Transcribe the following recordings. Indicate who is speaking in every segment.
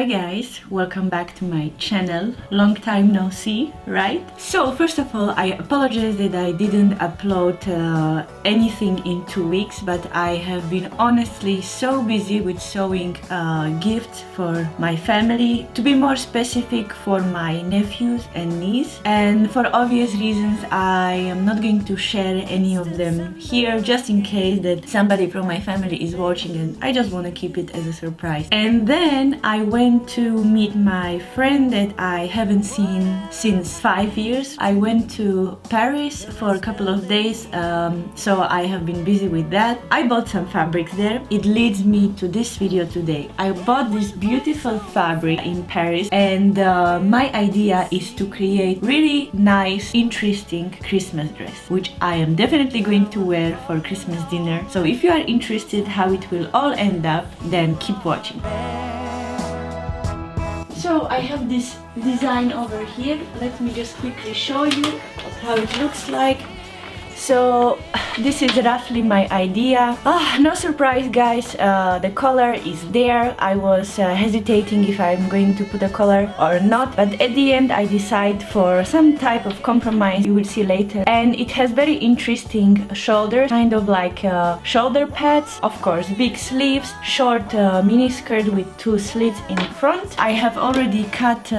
Speaker 1: Hi guys, welcome back to my channel. Long time no see, right? So first of all, I apologize that I didn't upload anything in 2 weeks, but I have been honestly so busy with sewing gifts for my family, to be more specific, for my nephews and niece, and for obvious reasons I am not going to share any of them here, just in case that somebody from my family is watching and I just want to keep it as a surprise. And then I went to meet my friend that I haven't seen since 5 years. I went to Paris for a couple of days, so I have been busy with that. I bought some fabrics there. It leads me to this video today. I bought this beautiful fabric in Paris, and my idea is to create really nice, interesting Christmas dress, which I am definitely going to wear for Christmas dinner. So if you are interested how it will all end up, then keep watching. So I have this design over here. Let me just quickly show you how it looks like. So this is roughly my idea. No surprise guys, the color is there. I was hesitating if I'm going to put a color or not, but at the end I decide for some type of compromise, you will see later. And it has very interesting shoulders, kind of like shoulder pads, of course big sleeves, short mini skirt with 2 slits in front. I have already cut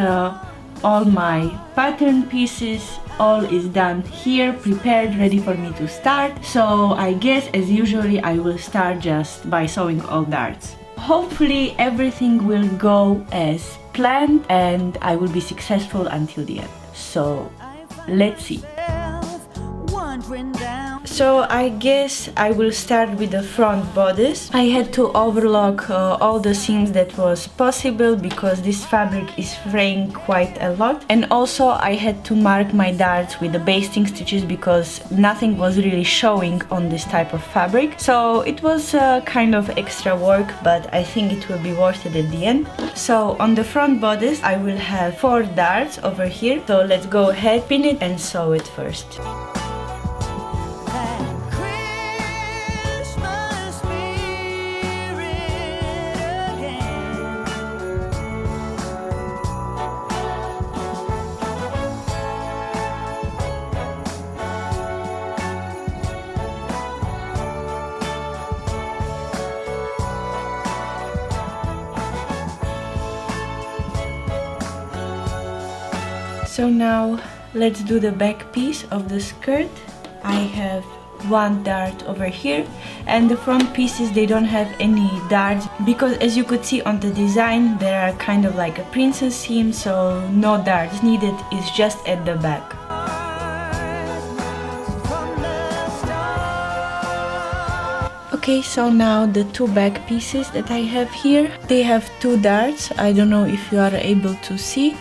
Speaker 1: all my pattern pieces. All is done here, prepared, ready for me to start. So I guess as usually I will start just by sewing all darts. Hopefully everything will go as planned and I will be successful until the end. So let's see. So I guess I will start with the front bodice. I had to overlock all the seams that was possible because this fabric is fraying quite a lot, and also I had to mark my darts with the basting stitches because nothing was really showing on this type of fabric. So it was kind of extra work, but I think it will be worth it at the end. So on the front bodice I will have 4 darts over here. So let's go ahead, pin it and sew it first. So now let's do the back piece of the skirt. I have 1 dart over here, and the front pieces, they don't have any darts because as you could see on the design there are kind of like a princess seam, so no darts needed, it's just at the back. Okay, so now the 2 back pieces that I have here, they have 2 darts. I don't know if you are able to see.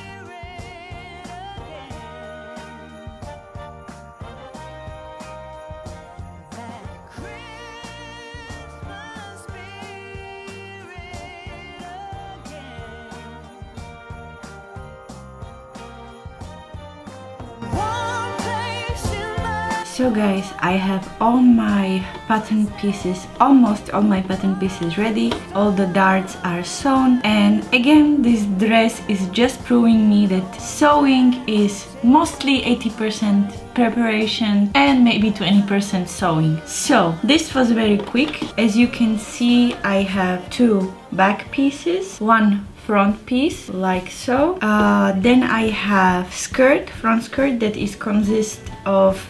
Speaker 1: So guys, I have all my pattern pieces, almost all my pattern pieces ready. All the darts are sewn, and again this dress is just proving me that sewing is mostly 80% preparation and maybe 20% sewing. So this was very quick. As you can see, I have 2 back pieces, 1 front piece like so. Then I have front skirt that is consist of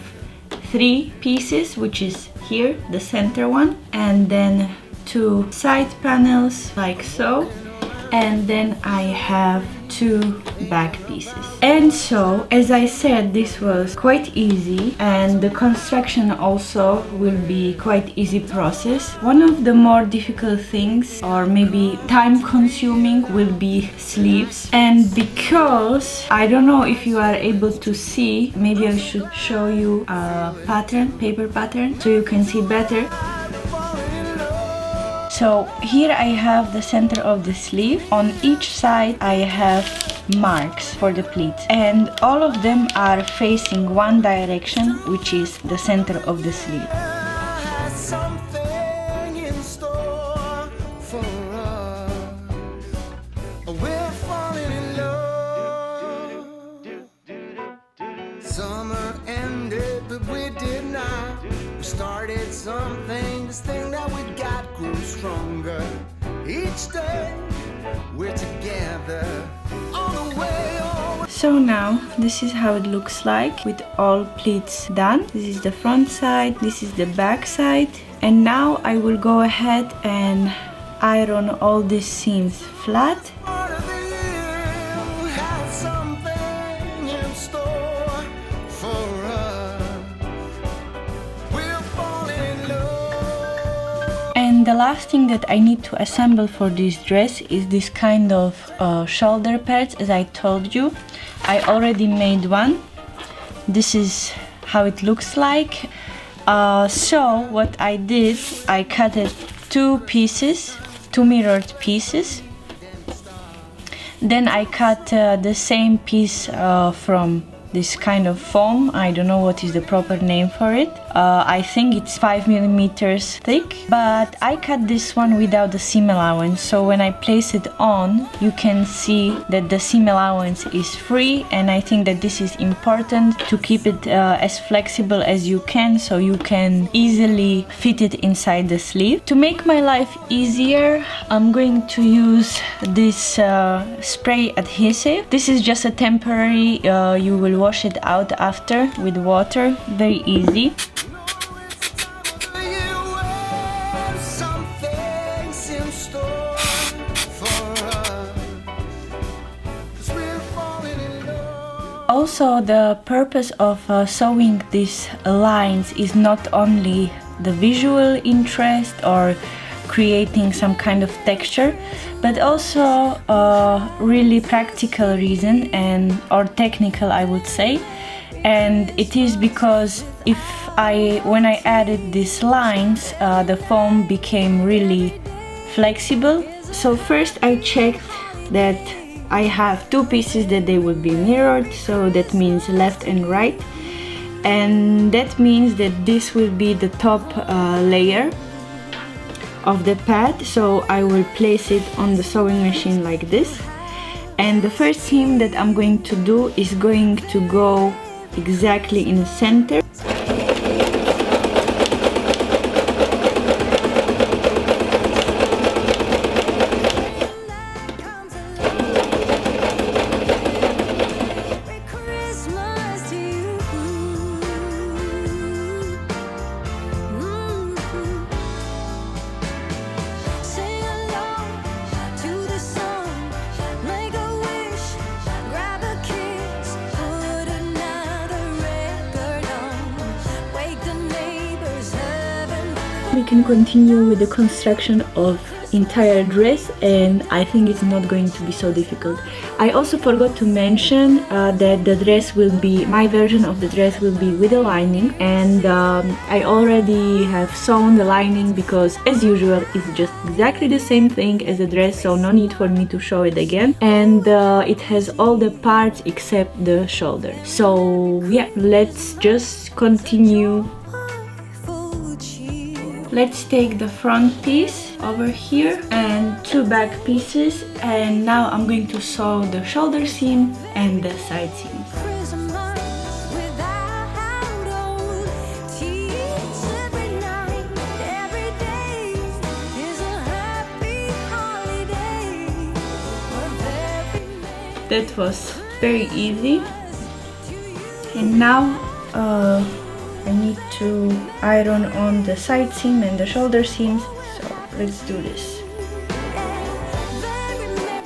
Speaker 1: 3 pieces, which is here, the center one, and then 2 side panels like so, and then I have 2 back pieces. And so, as I said, this was quite easy, and the construction also will be quite easy process. One of the more difficult things, or maybe time consuming, will be sleeves. And because I don't know if you are able to see, maybe I should show you a pattern, paper pattern, so you can see better. So here I have the center of the sleeve. On each side I have marks for the pleats, and all of them are facing one direction, which is the center of the sleeve. Something in store for us.
Speaker 2: started something, this thing that we got grew stronger. Each day we're together all the way.
Speaker 1: So now this is how it looks like with all pleats done. This is the front side, this is the back side, and now I will go ahead and iron all these seams flat. And the last thing that I need to assemble for this dress is this kind of shoulder pads, as I told you. I already made one. This is how it looks like. So what I did, I cut it two pieces, two mirrored pieces. Then I cut the same piece from this kind of foam. I don't know what is the proper name for it. I think it's 5 millimeters thick, but I cut this one without the seam allowance, so when I place it on you can see that the seam allowance is free, and I think that this is important to keep it as flexible as you can, so you can easily fit it inside the sleeve. To make my life easier, I'm going to use this spray adhesive. This is just a temporary, you will wash it out after with water, very easy. Also, the purpose of sewing these lines is not only the visual interest or creating some kind of texture, but also a really practical reason, and or technical, I would say. And it is because when I added these lines, the foam became really flexible. So first I checked that I have two pieces that they will be mirrored, so that means left and right, and that means that this will be the top layer of the pad. So I will place it on the sewing machine like this, and the first seam that I'm going to do is going to go exactly in the center. We can continue with the construction of entire dress, and I think it's not going to be so difficult. I also forgot to mention that the dress will be, my version of the dress will be with a lining, and I already have sewn the lining because, as usual, it's just exactly the same thing as the dress, so no need for me to show it again. And it has all the parts except the shoulder. So yeah, let's just continue. Let's take the front piece over here and two back pieces, and now I'm going to sew the shoulder seam and the side seam. That was very easy, and now I need to iron on the side seam and the shoulder seams, so let's do this.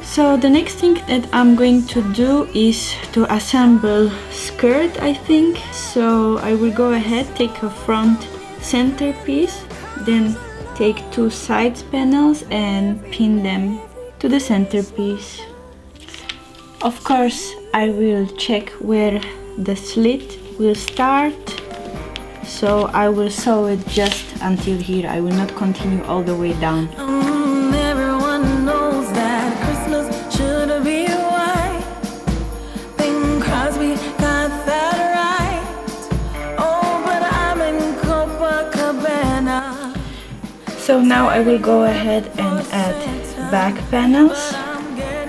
Speaker 1: So the next thing that I'm going to do is to assemble skirt, I think. So I will go ahead, take a front center piece, then take two side panels and pin them to the center piece. Of course, I will check where the slit will start. So I will sew it just until here. I will not continue all the way down.
Speaker 2: Everyone knows that Christmas should be white. Bing Crosby got that right. Oh, but I'm in Copacabana.
Speaker 1: So now I will go ahead and add back panels,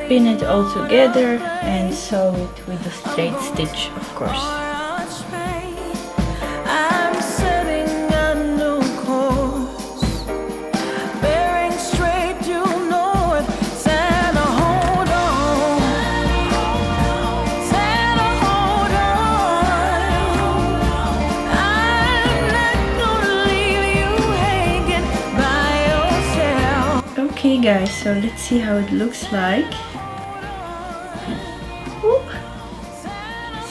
Speaker 1: pin it all together and sew it with a straight stitch, of course. Okay guys, so let's see how it looks like. Ooh.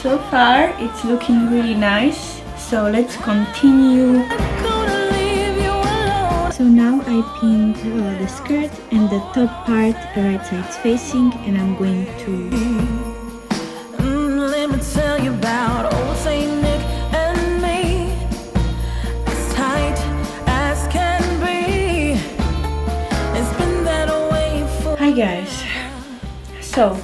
Speaker 1: So far it's looking really nice, so let's continue. So now I pinned the skirt and the top part right sides facing, and I'm going to
Speaker 3: let me tell you about old Saint Nick and me, as tight as can be. It's been that way for.
Speaker 1: Hi guys, so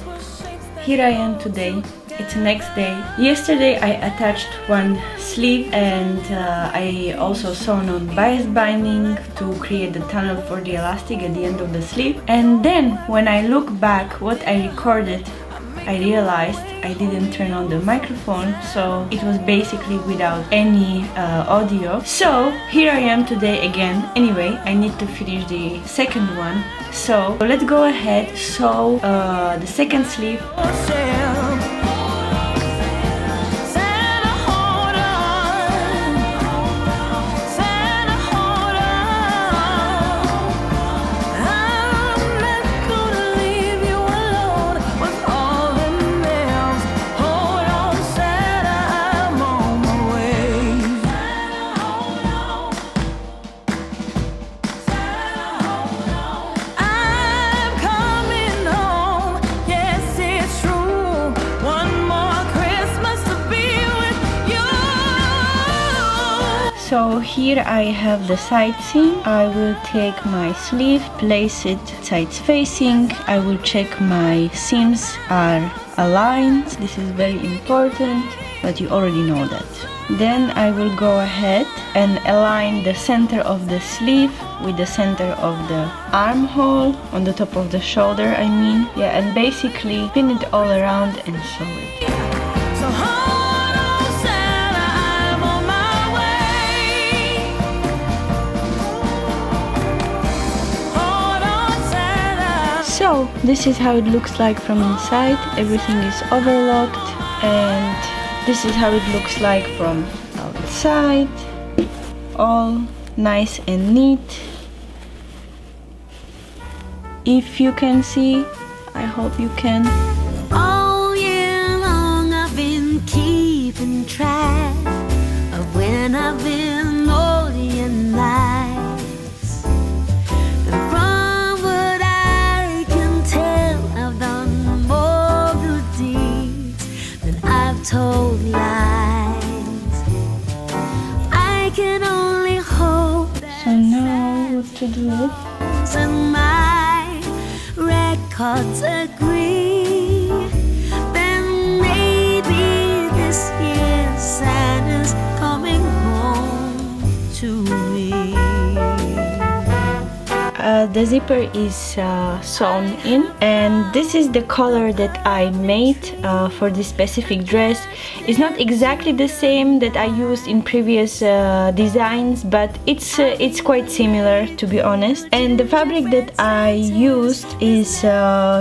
Speaker 1: here I am today. It's the next day. Yesterday I attached one sleeve, and I also sewn on bias binding to create the tunnel for the elastic at the end of the sleeve. And then when I look back what I recorded, I realized I didn't turn on the microphone, so it was basically without any audio. So here I am today again. Anyway, I need to finish the second one, so let's go ahead, sew the second sleeve. So here I have the side seam. I will take my sleeve, place it sides facing. I will check my seams are aligned. This is very important, but you already know that. Then I will go ahead and align the center of the sleeve with the center of the armhole on the top of the shoulder, I mean. Yeah, and basically pin it all around and sew it. So this is how it looks like from inside. Everything is overlocked, and this is how it looks like from outside. All nice and neat. If you can see, I hope you can.
Speaker 4: All year long I've been keeping track of when I've been naughty and nice. And from what I can tell, I've done more good deeds than I've told lies. I can only hope that
Speaker 1: So now what to do?
Speaker 4: and my records agree. Then maybe this year Santa's coming home to me.
Speaker 1: The zipper is sewn in, and this is the color that I made for this specific dress. It's not exactly the same that I used in previous designs, but it's quite similar, to be honest. And the fabric that I used is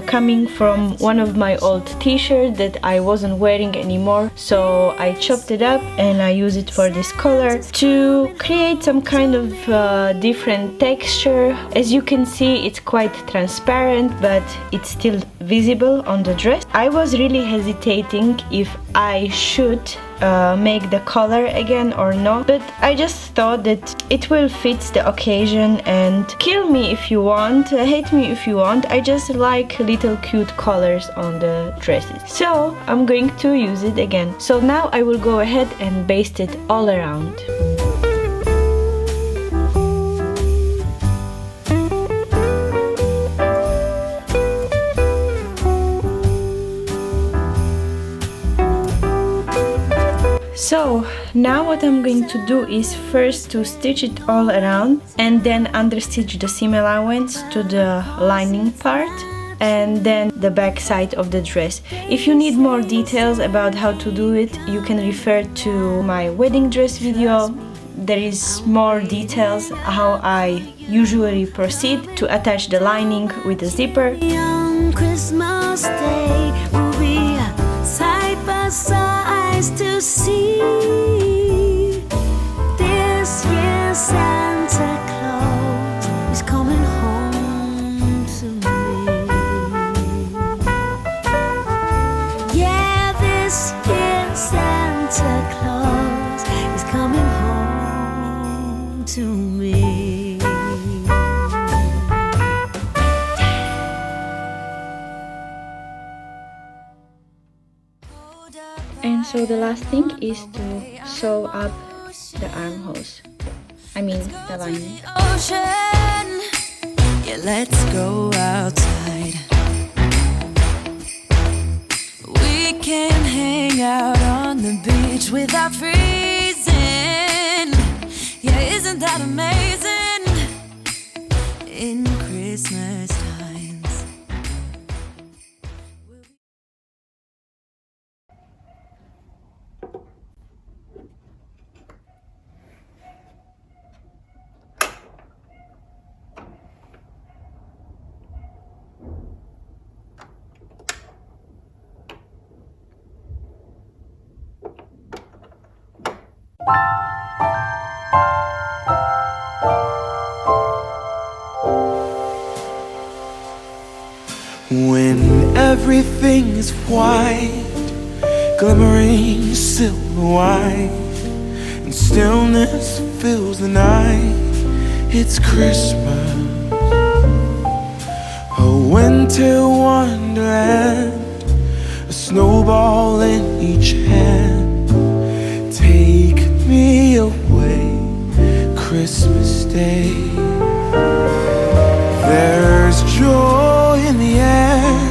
Speaker 1: coming from one of my old t-shirts that I wasn't wearing anymore, so I chopped it up and I use it for this color to create some kind of different texture. As you can see, it's quite transparent, but it's still visible on the dress. I was really hesitating if I should make the color again or not, but I just thought that it will fit the occasion, and kill me if you want, hate me if you want, I just like little cute colors on the dresses, so I'm going to use it again. So now I will go ahead and baste it all around. So now what I'm going to do is first to stitch it all around and then understitch the seam allowance to the lining part and then the back side of the dress. If you need more details about how to do it, you can refer to my wedding dress video. There is more details how I usually proceed to attach the lining with the zipper.
Speaker 4: On Christmas Day we'll be side by side to see this year Santa Claus is coming home belong to me.
Speaker 1: And so the last thing is to sew up the armholes. I mean the lining.
Speaker 3: Ocean, yeah, let's go outside. We can hang out on the beach without freezing. Yeah, isn't that amazing? In Christmas times.
Speaker 2: When everything is white, glimmering silver white, and stillness fills the night, it's Christmas, a winter wonderland, a snowball in each hand. Take me away, Christmas Day. There's joy in the air,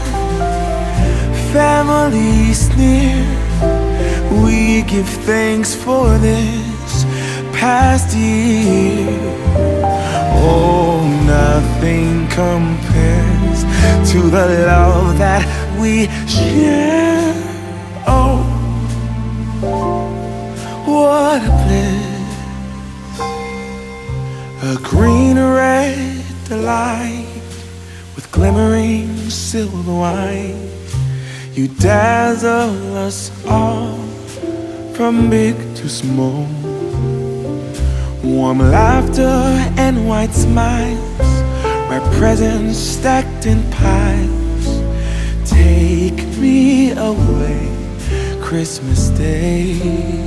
Speaker 2: family's near. We give thanks for this past year. Oh, nothing compares to the love that we share. Oh, what a bliss, a green red delight with glimmering silver white. You dazzle us all from big to small. Warm laughter and white smiles, red presents stacked in piles. Take me away, Christmas Day.